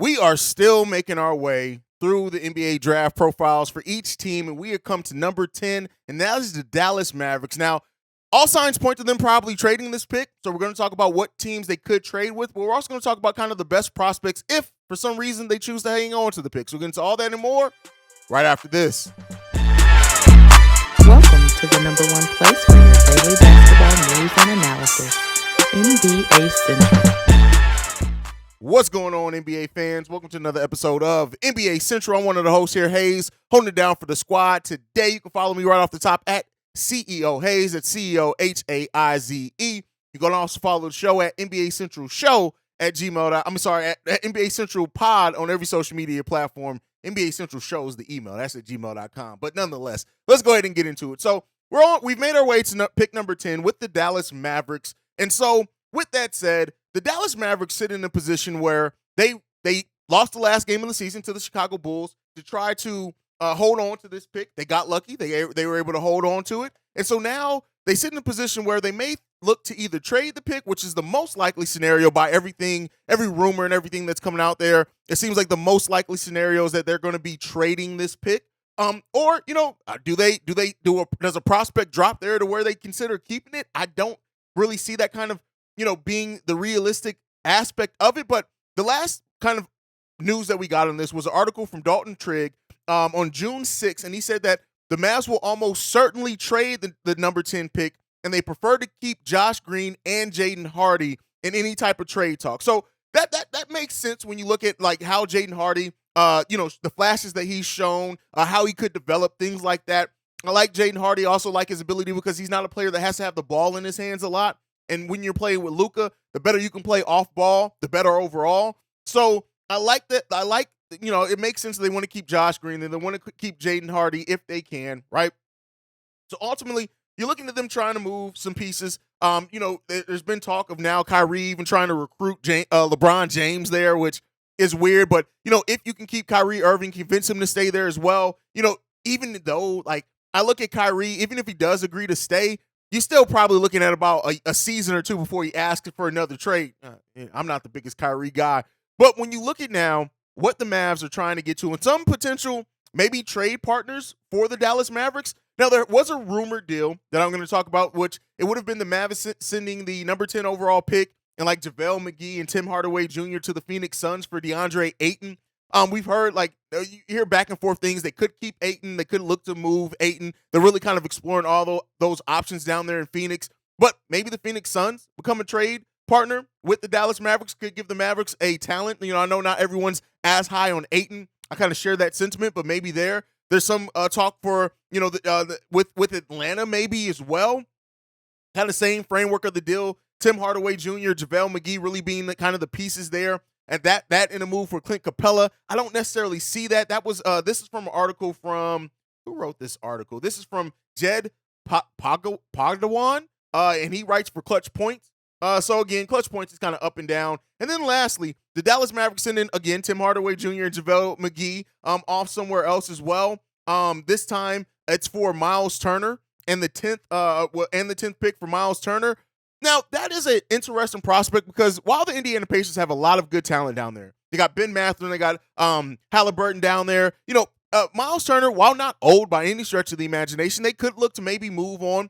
We are still making our way through the NBA draft profiles for each team, and we have come to number 10, and that is the Dallas Mavericks. Now, all signs point to them probably trading this pick, so we're going to talk about what teams they could trade with, but we're also going to talk about kind of the best prospects if, for some reason, they choose to hang on to the pick. So we'll get into all that and more right after this. Welcome to the number one place for your daily basketball news and analysis, NBA Central. What's going on, NBA fans? Welcome to another episode of NBA Central. I'm one of the hosts here, Haize, holding it down for the squad. Today, you can follow me right off the top at CEO Haize, at CEO Haize. You can also follow the show at NBA Central Show at Gmail. At NBA Central Pod on every social media platform. NBA Central Show is the email. That's at gmail.com. But nonetheless, let's go ahead and get into it. So we've made our way to pick number 10 with the Dallas Mavericks. And so with that said, the Dallas Mavericks sit in a position where they lost the last game of the season to the Chicago Bulls to try to hold on to this pick. They got lucky. They were able to hold on to it. And so now they sit in a position where they may look to either trade the pick, which is the most likely scenario by every rumor and everything that's coming out there. It seems like the most likely scenario is that they're going to be trading this pick. Or, does a prospect drop there to where they consider keeping it? I don't really see that kind of, being the realistic aspect of it. But the last kind of news that we got on this was an article from Dalton Trigg on June 6th, and he said that the Mavs will almost certainly trade the number 10 pick, and they prefer to keep Josh Green and Jaden Hardy in any type of trade talk. So that makes sense when you look at like how Jaden Hardy, the flashes that he's shown, how he could develop, things like that. I like Jaden Hardy, also like his ability because he's not a player that has to have the ball in his hands a lot. And when you're playing with Luka, the better you can play off ball, the better overall. So I like that. It makes sense that they want to keep Josh Green and they want to keep Jaden Hardy if they can, right? So ultimately, you're looking at them trying to move some pieces. There's been talk of now Kyrie even trying to recruit LeBron James there, which is weird. But, if you can keep Kyrie Irving, convince him to stay there as well, even though, I look at Kyrie, even if he does agree to stay, you're still probably looking at about a season or two before he asks for another trade. I'm not the biggest Kyrie guy. But when you look at now what the Mavs are trying to get to and some potential maybe trade partners for the Dallas Mavericks. Now, there was a rumored deal that I'm going to talk about, which it would have been the Mavs sending the number 10 overall pick and like JaVale McGee and Tim Hardaway Jr. to the Phoenix Suns for DeAndre Ayton. We've heard you hear back and forth things. They could keep Ayton. They could look to move Ayton. They're really kind of exploring all those options down there in Phoenix. But maybe the Phoenix Suns become a trade partner with the Dallas Mavericks, could give the Mavericks a talent. I know not everyone's as high on Ayton. I kind of share that sentiment, but maybe there's some talk for, with Atlanta maybe as well. Kind of same framework of the deal. Tim Hardaway Jr., JaVale McGee really being kind of the pieces there. And that in a move for Clint Capella, I don't necessarily see that. That was this is from an article from who wrote this article? This is from Jed Pogdawan, and he writes for Clutch Points. So again, Clutch Points is kind of up and down. And then lastly, the Dallas Mavericks send in again Tim Hardaway Jr. and JaVale McGee off somewhere else as well. This time it's for Miles Turner and the 10th pick for Miles Turner. Now, that is an interesting prospect because while the Indiana Pacers have a lot of good talent down there, they got Ben Mathurin, they got Halliburton down there. Miles Turner, while not old by any stretch of the imagination, they could look to maybe move on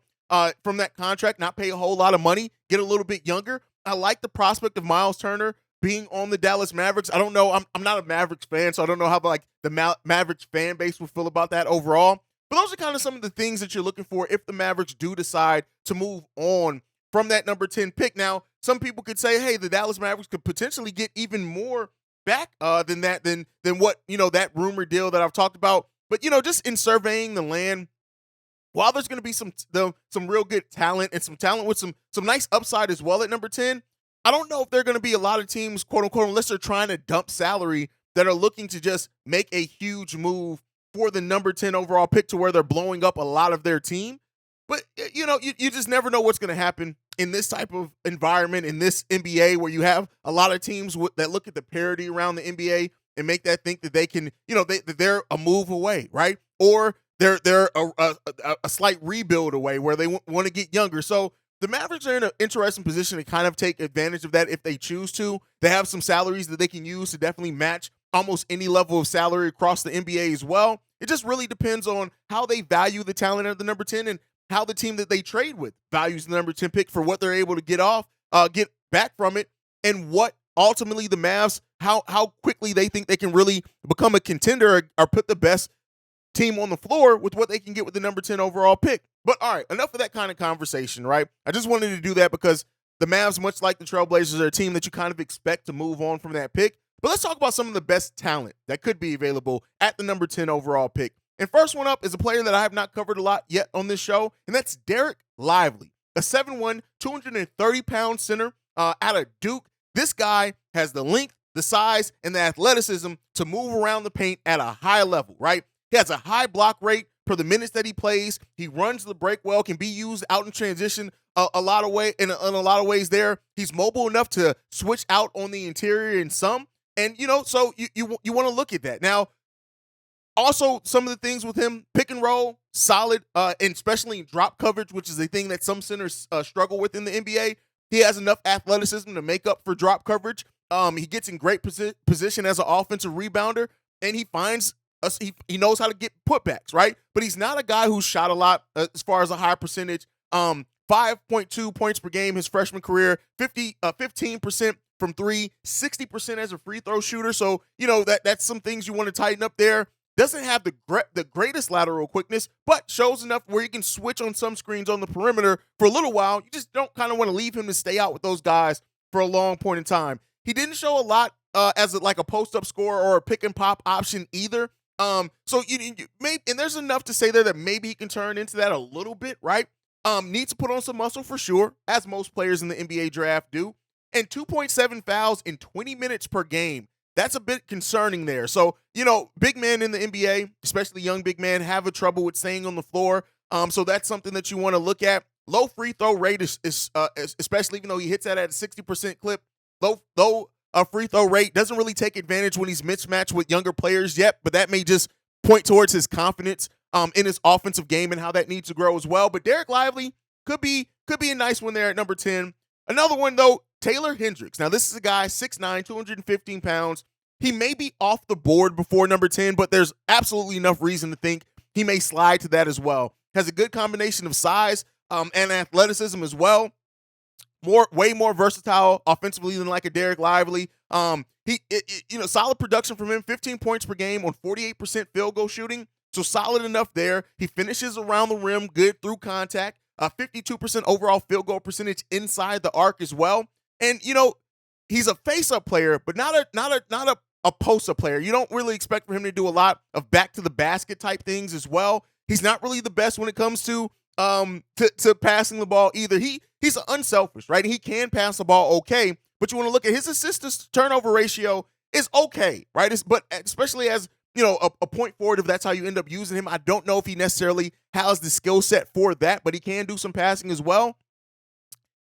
from that contract, not pay a whole lot of money, get a little bit younger. I like the prospect of Miles Turner being on the Dallas Mavericks. I don't know. I'm not a Mavericks fan, so I don't know how the Mavericks fan base would feel about that overall. But those are kind of some of the things that you're looking for if the Mavericks do decide to move on from that number 10 pick. Now, some people could say, hey, the Dallas Mavericks could potentially get even more back than what, that rumor deal that I've talked about. But, just in surveying the land, while there's going to be some real good talent and some talent with some nice upside as well at number 10, I don't know if there are going to be a lot of teams, quote unquote, unless they're trying to dump salary, that are looking to just make a huge move for the number 10 overall pick to where they're blowing up a lot of their team. But, you just never know what's going to happen in this type of environment, in this NBA, where you have a lot of teams that look at the parity around the NBA and make that think that they can, that they're a move away, right? Or they're a slight rebuild away where they want to get younger. So the Mavericks are in an interesting position to kind of take advantage of that if they choose to. They have some salaries that they can use to definitely match almost any level of salary across the NBA as well. It just really depends on how they value the talent of the number 10 and how the team that they trade with values the number 10 pick for what they're able to get back from it, and what ultimately the Mavs, how quickly they think they can really become a contender or put the best team on the floor with what they can get with the number 10 overall pick. But all right, enough of that kind of conversation, right? I just wanted to do that because the Mavs, much like the Trailblazers, are a team that you kind of expect to move on from that pick. But let's talk about some of the best talent that could be available at the number 10 overall pick. And first one up is a player that I have not covered a lot yet on this show, and that's Derek Lively, a 7'1", 230-pound center out of Duke. This guy has the length, the size, and the athleticism to move around the paint at a high level, right? He has a high block rate per the minutes that he plays. He runs the break well, can be used out in transition in a lot of ways there. He's mobile enough to switch out on the interior in some. And, so you want to look at that. Now, also, some of the things with him, pick and roll, solid, and especially in drop coverage, which is a thing that some centers struggle with in the NBA. He has enough athleticism to make up for drop coverage. He gets in great position as an offensive rebounder, and he finds he knows how to get putbacks, right? But he's not a guy who's shot a lot as far as a high percentage. 5.2 points per game his freshman career, 15% from three, 60% as a free throw shooter. So, that's some things you want to tighten up there. Doesn't have the greatest lateral quickness, but shows enough where you can switch on some screens on the perimeter for a little while. You just don't kind of want to leave him to stay out with those guys for a long point in time. He didn't show a lot as a post-up scorer or a pick-and-pop option either. So you maybe, and there's enough to say there that maybe he can turn into that a little bit, right? Needs to put on some muscle for sure, as most players in the NBA draft do. And 2.7 fouls in 20 minutes per game. That's a bit concerning there. So, big men in the NBA, especially young big men, have a trouble with staying on the floor. So that's something that you want to look at. Low free throw rate is especially even though he hits that at a 60% clip. Low free throw rate doesn't really take advantage when he's mismatched with younger players yet, but that may just point towards his confidence in his offensive game and how that needs to grow as well. But Derek Lively could be a nice one there at number 10. Another one, though, Taylor Hendricks. Now, this is a guy, 6'9", 215 pounds. He may be off the board before number 10, but there's absolutely enough reason to think he may slide to that as well. Has a good combination of size and athleticism as well. Way more versatile offensively than like a Derek Lively. Solid production from him, 15 points per game on 48% field goal shooting. So solid enough there. He finishes around the rim, good through contact. 52% overall field goal percentage inside the arc as well. And he's a face-up player, but not a post-up player. You don't really expect for him to do a lot of back-to-the-basket type things as well. He's not really the best when it comes to passing the ball either. He's unselfish, right? He can pass the ball okay, but you want to look at his assist-to-turnover ratio is okay, right? But especially as a point forward, if that's how you end up using him, I don't know if he necessarily has the skill set for that, but he can do some passing as well.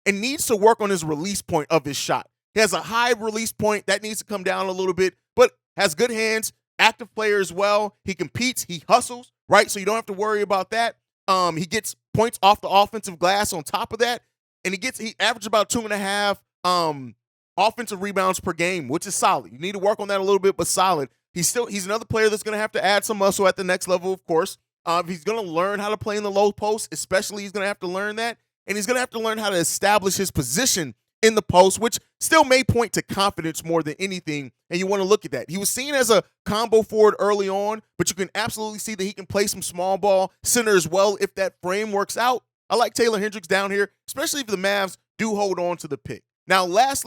And needs to work on his release point of his shot. He has a high release point. That needs to come down a little bit, but has good hands, active player as well. He competes, he hustles, right? So you don't have to worry about that. He gets points off the offensive glass on top of that, and he averages about 2.5 offensive rebounds per game, which is solid. You need to work on that a little bit, but solid. He's another player that's going to have to add some muscle at the next level, of course. If he's going to learn how to play in the low post, especially, he's going to have to learn that. And he's going to have to learn how to establish his position in the post, which still may point to confidence more than anything. And you want to look at that. He was seen as a combo forward early on, but you can absolutely see that he can play some small ball center as well if that frame works out. I like Taylor Hendricks down here, especially if the Mavs do hold on to the pick. Now, last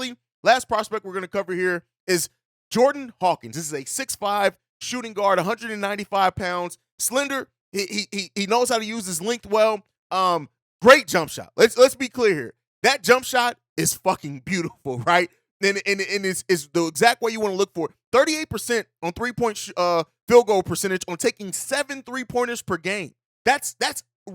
prospect we're going to cover here is Jordan Hawkins. This is a 6'5" shooting guard, 195 pounds, slender. He knows how to use his length well. Great jump shot. Let's be clear here. That jump shot is fucking beautiful, right? And it's the exact way you want to look for it. 38% on three-point field goal percentage on taking 7 3-pointers per game. That's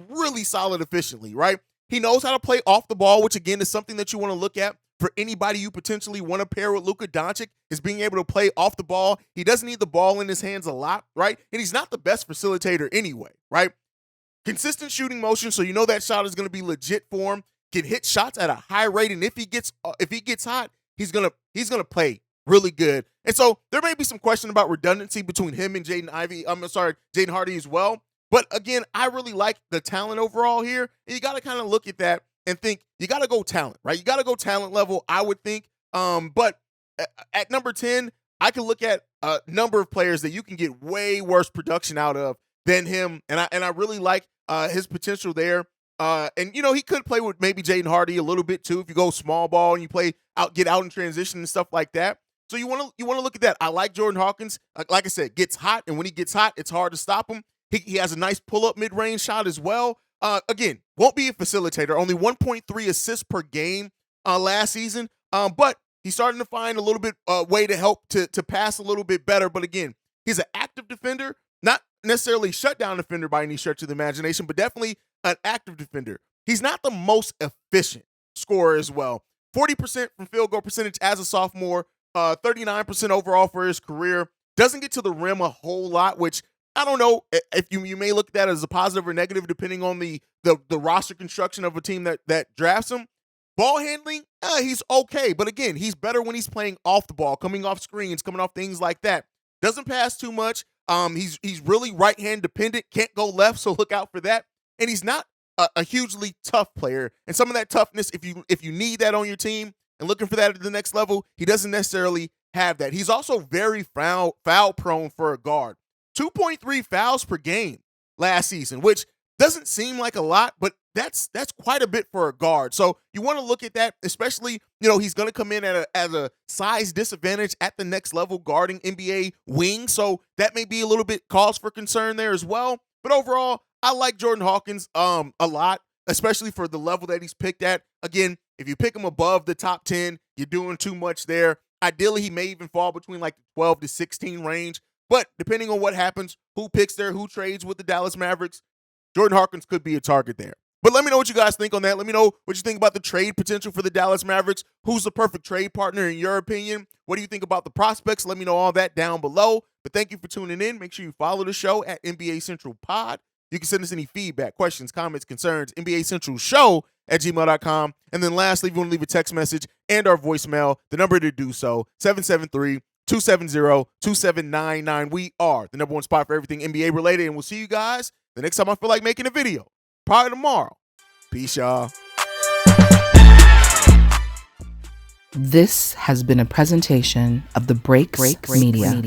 really solid efficiently, right? He knows how to play off the ball, which again is something that you want to look at for anybody you potentially want to pair with Luka Doncic, is being able to play off the ball. He doesn't need the ball in his hands a lot, right? And he's not the best facilitator anyway, right? Consistent shooting motion, so you know that shot is going to be legit for him. can hit shots at a high rate, and if he gets hot, he's gonna play really good. And so there may be some question about redundancy between him and Jaden Hardy as well. But again, I really like the talent overall here. And you got to kind of look at that and think you got to go talent, right? You got to go talent level, I would think. But at number 10, I can look at a number of players that you can get way worse production out of than him. And I really like his potential there. And he could play with maybe Jaden Hardy a little bit too if you go small ball and you get out in transition and stuff like that. So you want to look at that. I like Jordan Hawkins. Like I said, gets hot, and when he gets hot, it's hard to stop him. He has a nice pull-up mid-range shot as well. Again, won't be a facilitator. Only 1.3 assists per game last season. But he's starting to find a little bit way to help to pass a little bit better. But again, he's an active defender, not necessarily shutdown defender by any stretch of the imagination, but definitely an active defender. He's not the most efficient scorer as well. 40% from field goal percentage as a sophomore, 39% overall for his career. Doesn't get to the rim a whole lot, which I don't know if you may look at that as a positive or negative depending on the roster construction of a team that drafts him. Ball handling, he's okay. But again, he's better when he's playing off the ball, coming off screens, coming off things like that. Doesn't pass too much. He's really right-hand dependent, can't go left, so look out for that. And he's not a hugely tough player. And some of that toughness, if you need that on your team and looking for that at the next level, he doesn't necessarily have that. He's also very foul prone for a guard. 2.3 fouls per game last season, which doesn't seem like a lot, but that's quite a bit for a guard. So you want to look at that, especially, he's going to come in at a size disadvantage at the next level guarding NBA wing. So that may be a little bit cause for concern there as well. But overall, I like Jordan Hawkins a lot, especially for the level that he's picked at. Again, if you pick him above the top 10, you're doing too much there. Ideally, he may even fall between like the 12 to 16 range. But depending on what happens, who picks there, who trades with the Dallas Mavericks, Jordan Hawkins could be a target there. But let me know what you guys think on that. Let me know what you think about the trade potential for the Dallas Mavericks. Who's the perfect trade partner in your opinion? What do you think about the prospects? Let me know all that down below. But thank you for tuning in. Make sure you follow the show at NBA Central Pod. You can send us any feedback, questions, comments, concerns, NBA Central Show at gmail.com. And then lastly, if you want to leave a text message and our voicemail, the number to do so, 773-270-2799. We are the number one spot for everything NBA related, and we'll see you guys the next time I feel like making a video. Probably tomorrow. Peace, y'all. This has been a presentation of the Breaks Media.